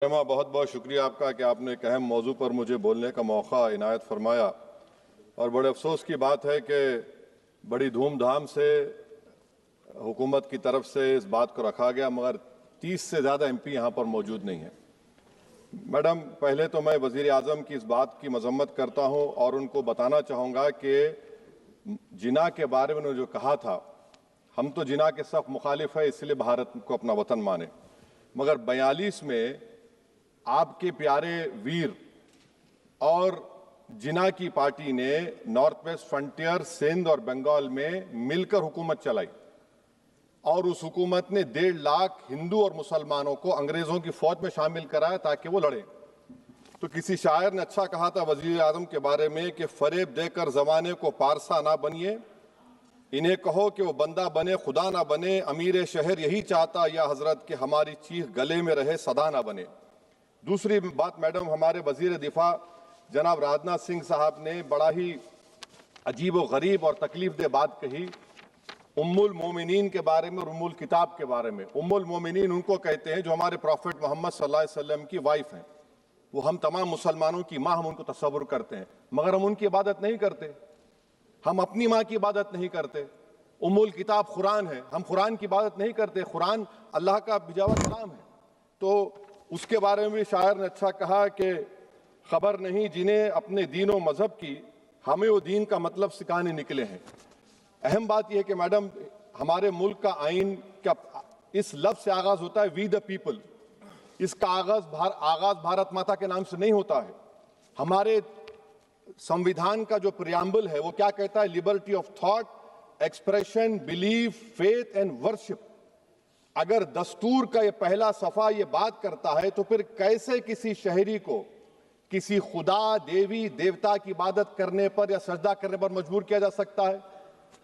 बहुत बहुत शुक्रिया आपका कि आपने एक अहम मौजू पर मुझे बोलने का मौका इनायत फरमाया। और बड़े अफसोस की बात है कि बड़ी धूमधाम से हुकूमत की तरफ से इस बात को रखा गया, मगर 30 से ज़्यादा एमपी यहाँ पर मौजूद नहीं हैं। मैडम, पहले तो मैं वज़ीर आज़म की इस बात की मजम्मत करता हूँ और उनको बताना चाहूँगा कि जिना के बारे में उन्होंने जो कहा था, हम तो जिना के सख्त मुखालिफ है, इसलिए भारत को अपना वतन माने, मगर 42 में आपके प्यारे वीर और जिना की पार्टी ने नॉर्थ वेस्ट फ्रंटियर, सिंध और बंगाल में मिलकर हुकूमत चलाई और उस हुकूमत ने 1.5 लाख हिंदू और मुसलमानों को अंग्रेजों की फौज में शामिल कराया ताकि वो लड़े। तो किसी शायर ने अच्छा कहा था वजीर आजम के बारे में कि फरेब देकर जमाने को पारसा ना बनिए, इन्हें कहो कि वो बंदा बने खुदा ना बने, अमीर शहर यही चाहता या हजरत कि हमारी चीख गले में रहे सदा ना बने। दूसरी बात मैडम, हमारे वजीर दिफा जनाब राजनाथ सिंह साहब ने बड़ा ही अजीब व गरीब और तकलीफ दे बात कही उम्मुल मोमिनीन के बारे में और उम्मुल किताब के बारे में। उम्मुल मोमिनीन उनको कहते हैं जो हमारे प्रॉफिट मोहम्मद सल्लल्लाहु अलैहि वसल्लम की वाइफ हैं, वो हम तमाम मुसलमानों की माँ, हम उनको तस्वुर करते हैं, मगर हम उनकी इबादत नहीं करते, हम अपनी माँ की इबादत नहीं करते। उम्मुल किताब कुरान है, हम कुरान की इबादत नहीं करते, कुरान अल्लाह का बिजावा कलाम है। तो उसके बारे में भी शायर ने अच्छा कहा कि खबर नहीं जिन्हें अपने दीन व मजहब की, हमें वो दीन का मतलब सिखाने निकले हैं। अहम बात यह है कि मैडम, हमारे मुल्क का आइन का इस लफ्ज से आगाज होता है वी द पीपल। इसका आगाज भारत माता के नाम से नहीं होता है। हमारे संविधान का जो प्रियम्बल है वो क्या कहता है? Liberty of thought, expression, belief, faith and worship. अगर दस्तूर का ये पहला सफा ये बात करता है तो फिर कैसे किसी शहरी को किसी खुदा, देवी, देवता की इबादत करने पर या सजदा करने पर मजबूर किया जा सकता है?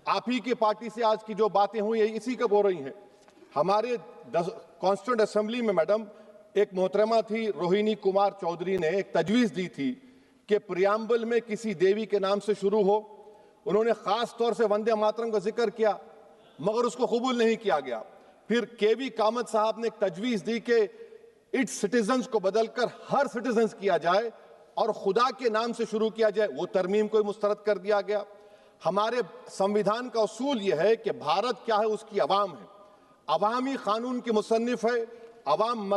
आप ही की पार्टी से आज की जो बातें हुई है इसी कब हो रही हैं। हमारे कॉन्स्टिट्यूंट असेंबली में मैडम एक मोहतरमा थी रोहिणी कुमार चौधरी ने एक तजवीज़ दी थी कि प्रियम्बल में किसी देवी के नाम से शुरू हो। उन्होंने खास तौर से वंदे मातरम का जिक्र किया, मगर उसको कबूल नहीं किया गया। फिर केवी कामत साहब ने एक तजवीज़ दी कि इट्स सिटीजन्स को बदलकर हर सिटीजन्स किया जाए और खुदा के नाम से शुरू किया जाए, वो तरमीम को मुस्तरद कर दिया गया। हमारे संविधान का उसूल यह है कि भारत क्या है, उसकी अवाम है, अवामी कानून की मुसन्निफ है, अवाम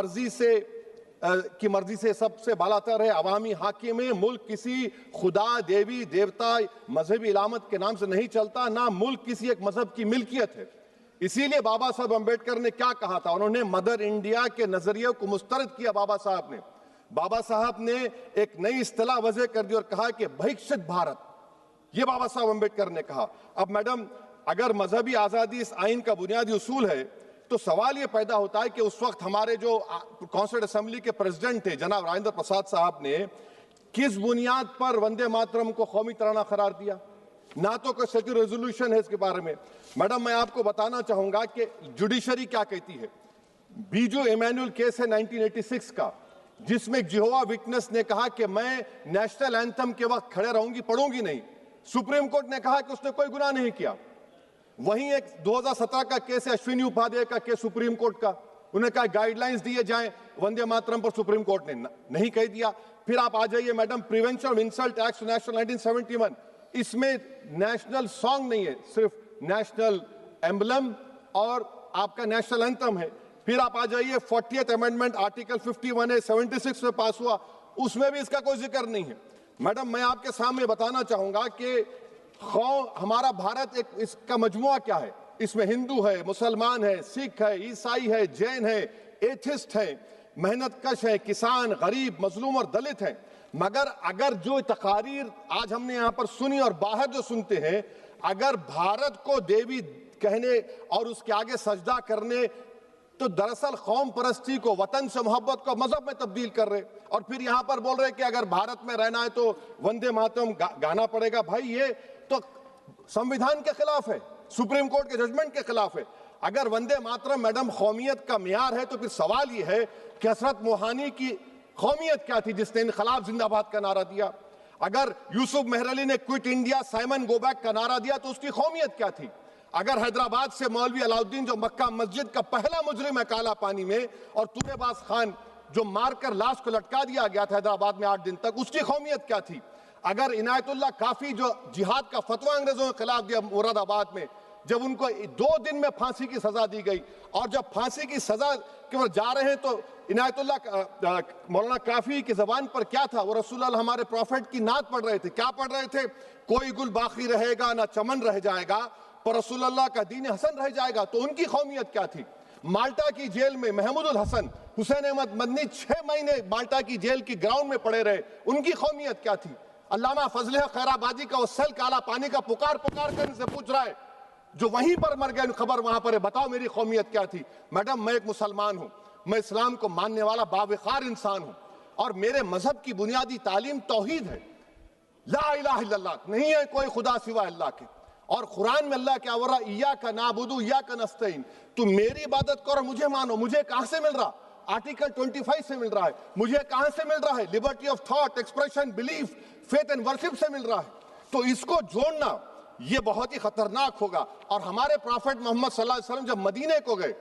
की मर्जी से सबसे बालातर है, अवामी हाकिम है। मुल्क किसी खुदा, देवी, देवता, मजहबी इलामत के नाम से नहीं चलता, ना मुल्क किसी एक मजहब की मिल्कियत है। इसीलिए बाबा साहब अम्बेडकर ने क्या कहा था? उन्होंने मदर इंडिया के नजरिए को मुस्तरद किया। बाबा साहब ने एक नई इस्तिलाह वजह कर दी और कहा कि भैक्षित भारत, ये बाबा साहब अम्बेडकर ने कहा। अब मैडम, अगर मजहबी आजादी इस आइन का बुनियादी उसूल है तो सवाल ये पैदा होता है कि उस वक्त हमारे जो कॉन्स्टिट्यूंट असेंबली के प्रेसिडेंट थे जनाब राजेंद्र प्रसाद साहब ने किस बुनियाद पर वंदे मातरम को कौमी तराना करार दिया? ना तो कोई सेक्यूरिटी रेजोल्यूशन है इसके बारे में। मैडम, मैं आपको बताना चाहूंगा कि जुडिशरी क्या कहती है। बीजू इमैनुअल केस है 1986 का, जिसमें जिहोवा विटनेस ने कहा कि मैं नेशनल एंथम के वक्त खड़े रहूंगी, पढ़ूंगी नहीं। सुप्रीम कोर्ट ने कहा कि उसने कोई गुनाह नहीं किया। वहीं एक 2017 का केस है अश्विनी उपाध्याय का केस सुप्रीम कोर्ट का, उन्हें कहा गाइडलाइंस दिए जाएं वंदे मातरम पर, सुप्रीम कोर्ट ने नहीं कह दिया। फिर आप आ जाइए madam, prevention of insult act national 1971, इसमें नेशनल सॉन्ग नहीं है, सिर्फ नेशनल एम्बलम और आपका नेशनल एंथम है। फिर आप आ जाइए 40th अमेंडमेंट आर्टिकल 51 है, 76 में पास हुआ, उसमें भी इसका कोई जिक्र नहीं है। मैडम, मैं आपके सामने बताना चाहूंगा कि हमारा भारत एक इसका मजमुआ क्या है। इसमें हिंदू है, मुसलमान है, सिख है, ईसाई है, जैन है, एथिस्ट है, मेहनतकश है, किसान, गरीब, मजलूम और दलित है। मगर अगर जो तकारीर आज हमने यहाँ पर सुनी और बाहर जो सुनते हैं, अगर भारत को देवी कहने और उसके आगे सजदा करने, तो दरअसल कौम परस्ती को, वतन से मोहब्बत को मजहब में तब्दील कर रहे, और फिर यहाँ पर बोल रहे कि अगर भारत में रहना है तो वंदे मातरम गाना पड़ेगा। भाई, ये तो संविधान के खिलाफ है, सुप्रीम कोर्ट के जजमेंट के खिलाफ है। अगर वंदे मातरम मैडम कौमियत का मियार है तो फिर सवाल ये है कि हजरत मोहानी की कौमियत क्या थी जिसने इनकलाब जिंदाबाद का नारा दिया? अगर यूसुफ मेहरली ने quit India, Simon go back का नारा दिया तो उसकी कौमियत क्या थी? अगर हैदराबाद से मौलवी अलाउद्दीन जो मक्का मस्जिद का पहला मुजरिम है काला पानी में, और तूबेबाज खान जो मारकर लाश को लटका दिया गया था हैदराबाद में 8 दिन तक, उसकी कौमियत क्या थी? अगर इनायतुल्लाह काफी जो जिहाद का फतवा अंग्रेजों के खिलाफ दिया मुरादाबाद में, जब उनको 2 दिन में फांसी की सजा दी गई, और जब फांसी की सजा के ओर जा रहे हैं तो इनायतुल्लाह मौलाना काफी की जबान पर क्या था? वो रसूलुल्लाह हमारे प्रॉफिट की नात पढ़ रहे थे। क्या पढ़ रहे थे? कोई गुल बाकी रहेगा ना चमन रह जाएगा, पर रसूलुल्लाह का दीन हसन रह जाएगा। तो उनकी कौमियत क्या थी? माल्टा की जेल में महमूदुल हसन, हुसैन अहमद मदनी 6 महीने माल्टा की जेल की ग्राउंड में पड़े रहे, उनकी कौमियत क्या थी? अल्लामा फजले खैराबादी का वो सेल काला पानी का पुकार पुकार कर इनसे पूछ रहा है, जो वहीं पर मर गए, खबर वहां पर है, बताओ मेरी कौमियत क्या थी? मैडम, मैं एक मुसलमान हूं, मैं इस्लाम को मानने वाला बावकार इंसान हूं, और मेरे मजहब की बुनियादी तालीम तौहीद है, ला इलाहा इल्लल्लाह, नहीं है कोई खुदा सिवा अल्लाह के। और कुरान में अल्लाह क्या बोल रहा? इय्याका नाबुदु इय्याका नस्तईन, तुम मेरी इबादत करो, मुझे मानो। मुझे कहां से मिल रहा? आर्टिकल 25 से मिल रहा है। मुझे कहां से मिल रहा है? Liberty of thought, expression, belief, faith and worship से मिल रहा है। तो इसको जोड़ना ये बहुत ही खतरनाक होगा। और हमारे प्रॉफेट मोहम्मद सल्लल्लाहु अलैहि वसल्लम जब मदीने को गए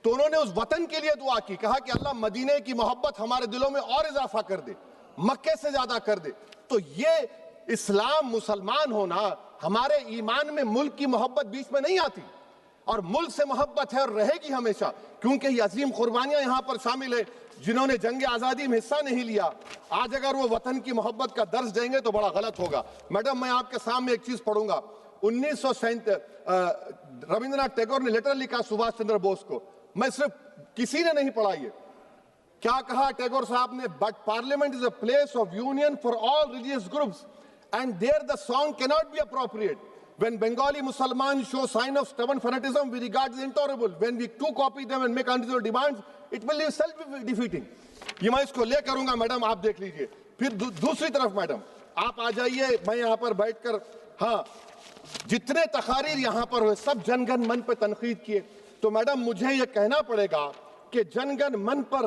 तो उन्होंने उस वतन के लिए दुआ की, कहा कि अल्लाह मदीने की मोहब्बत हमारे दिलों में और इजाफा कर दे, मक्के से ज्यादा कर दे। तो ये इस्लाम, मुसलमान होना, हमारे ईमान में मुल्क की मोहब्बत बीच में नहीं आती, और मुल्क से मोहब्बत है और रहेगी हमेशा, क्योंकि ये अजीम कुर्बानियां यहां पर शामिल है जिन्होंने जंग आजादी में हिस्सा नहीं लिया। आज अगर वो वतन की मोहब्बत का दर्ज देंगे तो बड़ा गलत होगा। मैडम, मैं आपके सामने एक चीज पढ़ूंगा। 1937 रविंद्रनाथ टैगोर ने लेटर लिखा सुभाष चंद्र बोस को, मैं सिर्फ, किसी ने नहीं पढ़ा ये। क्या कहा टैगोर साहब ने? But parliament is a place of union for all religious groups and there the song can not be appropriate. When Bengali Muslims show sign of stubborn fanaticism, we regard it intolerable. When we too copy them and make unreasonable demands, it will be self-defeating. ये मैं इसको ले करूंगा madam, आप देख लीजिए। फिर दूसरी तरफ मैडम आप आ जाइए, मैं यहाँ पर बैठकर, हाँ, जितने तकारीर यहाँ पर हुए सब जनगण मन पर तनकीद किए। तो मैडम मुझे ये कहना पड़ेगा कि जनगण मन पर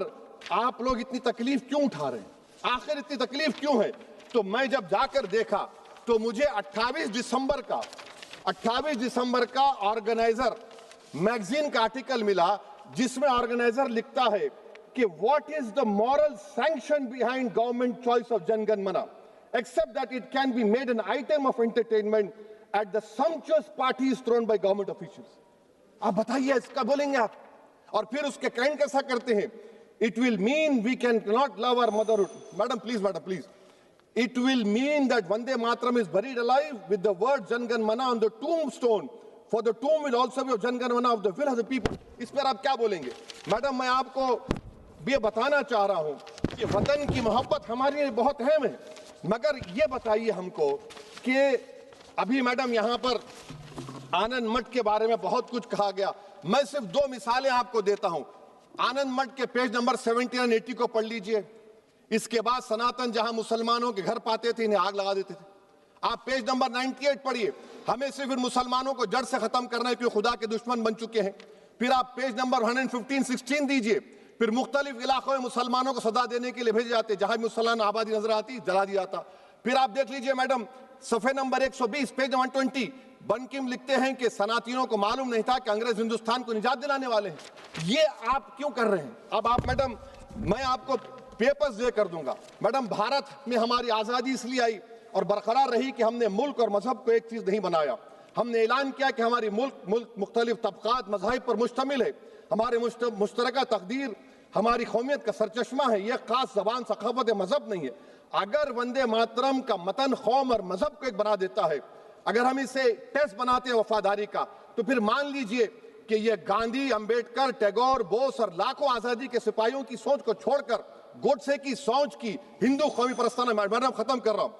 आप लोग इतनी तकलीफ क्यों उठा रहे हैं? आखिर इतनी तकलीफ क्यों है? तो मैं जब जाकर देखा तो मुझे 28 दिसंबर का ऑर्गेनाइजर मैगजीन का आर्टिकल मिला, जिसमें ऑर्गेनाइजर लिखता है कि what is the moral sanction behind government choice of Jana Gana Mana, except that it can be made an item of entertainment at the sumptuous parties thrown by government officials. आप बताइए, इसका बोलेंगे आप? और फिर उसके काइंड कैसा करते हैं? It will mean we can not love our motherhood. Madam please, it will mean that Vande Mataram is buried alive with the word Jangan Mana on the tombstone, for the tomb will also be of Jangan Mana of the will of the people. इस पर आप क्या बोलेंगे? Madam, मैं आपको ये बताना चाह रहा हूं कि वतन की मोहब्बत हमारे लिए बहुत अहम है, मगर ये बताइए हमको कि अभी मैडम यहाँ पर आनंद मठ के बारे में बहुत कुछ कहा गया। मैं सिर्फ 2 मिसालें आपको देता हूं। आनंद मठ के पेज नंबर 70 और 80 को पढ़ लीजिए। इसके बाद सनातन जहां मुसलमानों के घर पाते थे, इन्हें आग लगा देते थे। आप पेज नंबर 98 पढ़िए, हमें सिर्फ इन मुसलमानों को जड़ से खत्म करना है क्योंकि खुदा के दुश्मन बन चुके हैं। फिर आप पेज नंबर 115-16 दीजिए, फिर मुख्तलिफ इलाकों में मुसलमानों को सजा देने के लिए भेजे जाते, जहां मुसलमान आबादी नजर आती जला दिया जाता। फिर आप देख लीजिए मैडम, सफे नंबर 120 पेज 120, बंकिम लिखते हैं कि सनातियों को मालूम नहीं था कि अंग्रेज हिंदुस्तान को निजात दिलाने वाले हैं। ये आप क्यों कर रहे हैं? अब आप मैडम, मैं आपको पेपर्स दे कर दूंगा। मैडम, भारत में हमारी आजादी इसलिए आई और बरकरार रही कि हमने मुल्क और मजहब को एक चीज नहीं बनाया। हमने ऐलान किया कि हमारी मुल्क मुख्तलिफ तबकात मज़ाहिब पर मुश्तमिल है, हमारे मुश्तरका तकदीर हमारी कौमियत का सरचश्मा है, यह खास जबान सखावत मजहब नहीं है। अगर वंदे मातरम का मतन कौम और मजहब को एक बना देता है, अगर हम इसे टेस्ट बनाते हैं वफादारी का, तो फिर मान लीजिए कि यह गांधी, अंबेडकर, टैगोर, बोस और लाखों आजादी के सिपाहियों की सोच को छोड़कर गोडसे की सोच की हिंदू कौमी परस्ताना, मैडम खत्म कर रहा हूं,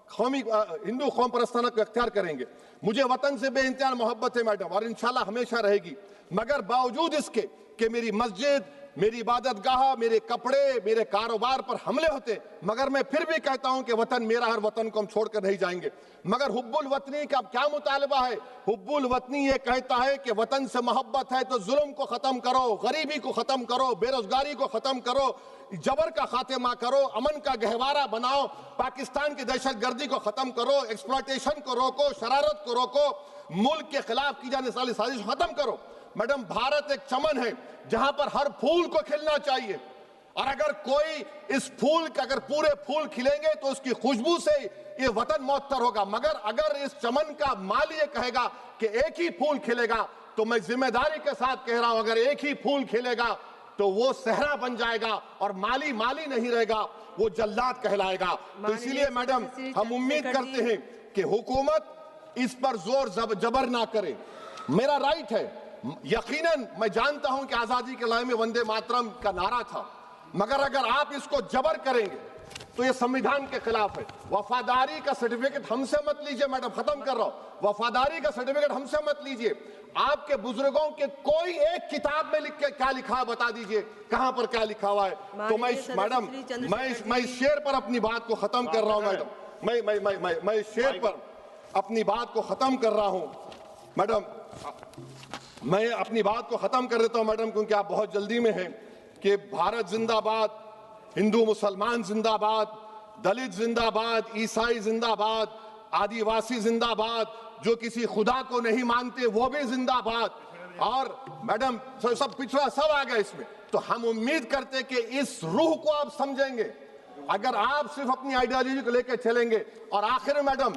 कौमी हिंदू कौम परस्ताना को इख्तियार करेंगे। मुझे वतन से बेइंतहा मोहब्बत है मैडम, और इंशाल्लाह हमेशा रहेगी, मगर बावजूद इसके कि मेरी मस्जिद, मेरी इबादत गाह, मेरे कपड़े, मेरे कारोबार पर हमले होते, मगर मैं फिर भी कहता हूं कि वतन मेरा, हर वतन को हम छोड़कर नहीं जाएंगे। मगर हुब्बुल वतनी का क्या मुतालबा है? हुब्बुल वतनी ये कहता है कि वतन से मोहब्बत है तो जुल्म को खत्म करो, गरीबी को खत्म करो, बेरोजगारी को खत्म करो, जबर का खात्मा करो, अमन का गहवारा बनाओ, पाकिस्तान की दहशतगर्दी को खत्म करो, एक्सप्लॉयटेशन को रोको, शरारत को रोको, मुल्क के खिलाफ की जाने वाली साजिश खत्म करो। मैडम, भारत एक चमन है जहां पर हर फूल को खिलना चाहिए और अगर कोई इस फूल के अगर पूरे फूल खिलेंगे तो उसकी खुशबू से ये वतन मुअत्तर होगा, मगर अगर इस चमन का माली ये कहेगा कि एक ही फूल खिलेगा, तो मैं जिम्मेदारी के साथ कह रहा हूं, अगर एक ही फूल खिलेगा तो वो सहरा बन जाएगा और माली माली नहीं रहेगा, वो जल्लाद कहलाएगा। तो इसीलिए मैडम हम उम्मीद करते हैं कि हुकूमत इस पर जोर जबर ना करे। मेरा राइट है, यकीनन मैं जानता हूं कि आजादी के लड़ाई में वंदे मातरम का नारा था, मगर अगर आप इसको जबर करेंगे तो ये संविधान के खिलाफ है। वफादारी का सर्टिफिकेट हमसे मत लीजिए, मैडम खत्म कर रहा हूं, वफादारी का सर्टिफिकेट हमसे मत लीजिए। आपके बुजुर्गों के कोई एक किताब में लिख के क्या लिखा है बता दीजिए, कहां पर क्या लिखा हुआ है। तो मैं मैडम मैं इस शेर पर अपनी बात को खत्म कर रहा हूं मैडम, मैं इस शेर पर अपनी बात को खत्म कर रहा हूं मैडम, मैं अपनी बात को खत्म कर देता हूं मैडम, क्योंकि आप बहुत जल्दी में हैं। कि भारत जिंदाबाद, हिंदू मुसलमान जिंदाबाद, दलित जिंदाबाद, ईसाई जिंदाबाद, आदिवासी जिंदाबाद, जो किसी खुदा को नहीं मानते वो भी जिंदाबाद, और मैडम सब पिछड़ा सब आ गया इसमें। तो हम उम्मीद करते कि इस रूह को आप समझेंगे, अगर आप सिर्फ अपनी आइडियोलॉजी को लेकर चलेंगे। और आखिर में मैडम,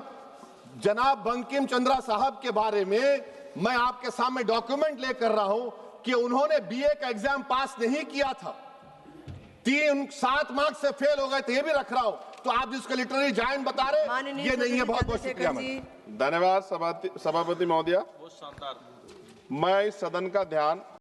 जनाब बंकिम चंद्रा साहब के बारे में मैं आपके सामने डॉक्यूमेंट लेकर रहा हूं कि उन्होंने बीए का एग्जाम पास नहीं किया था, 7 मार्क्स से फेल हो गए थे, ये भी रख रहा हूं। तो आप जिसको लिटरेरी जायंट बता रहे ये नहीं है। बहुत बहुत शुक्रिया। धन्यवाद सभापति महोदया। मैं इस सदन का ध्यान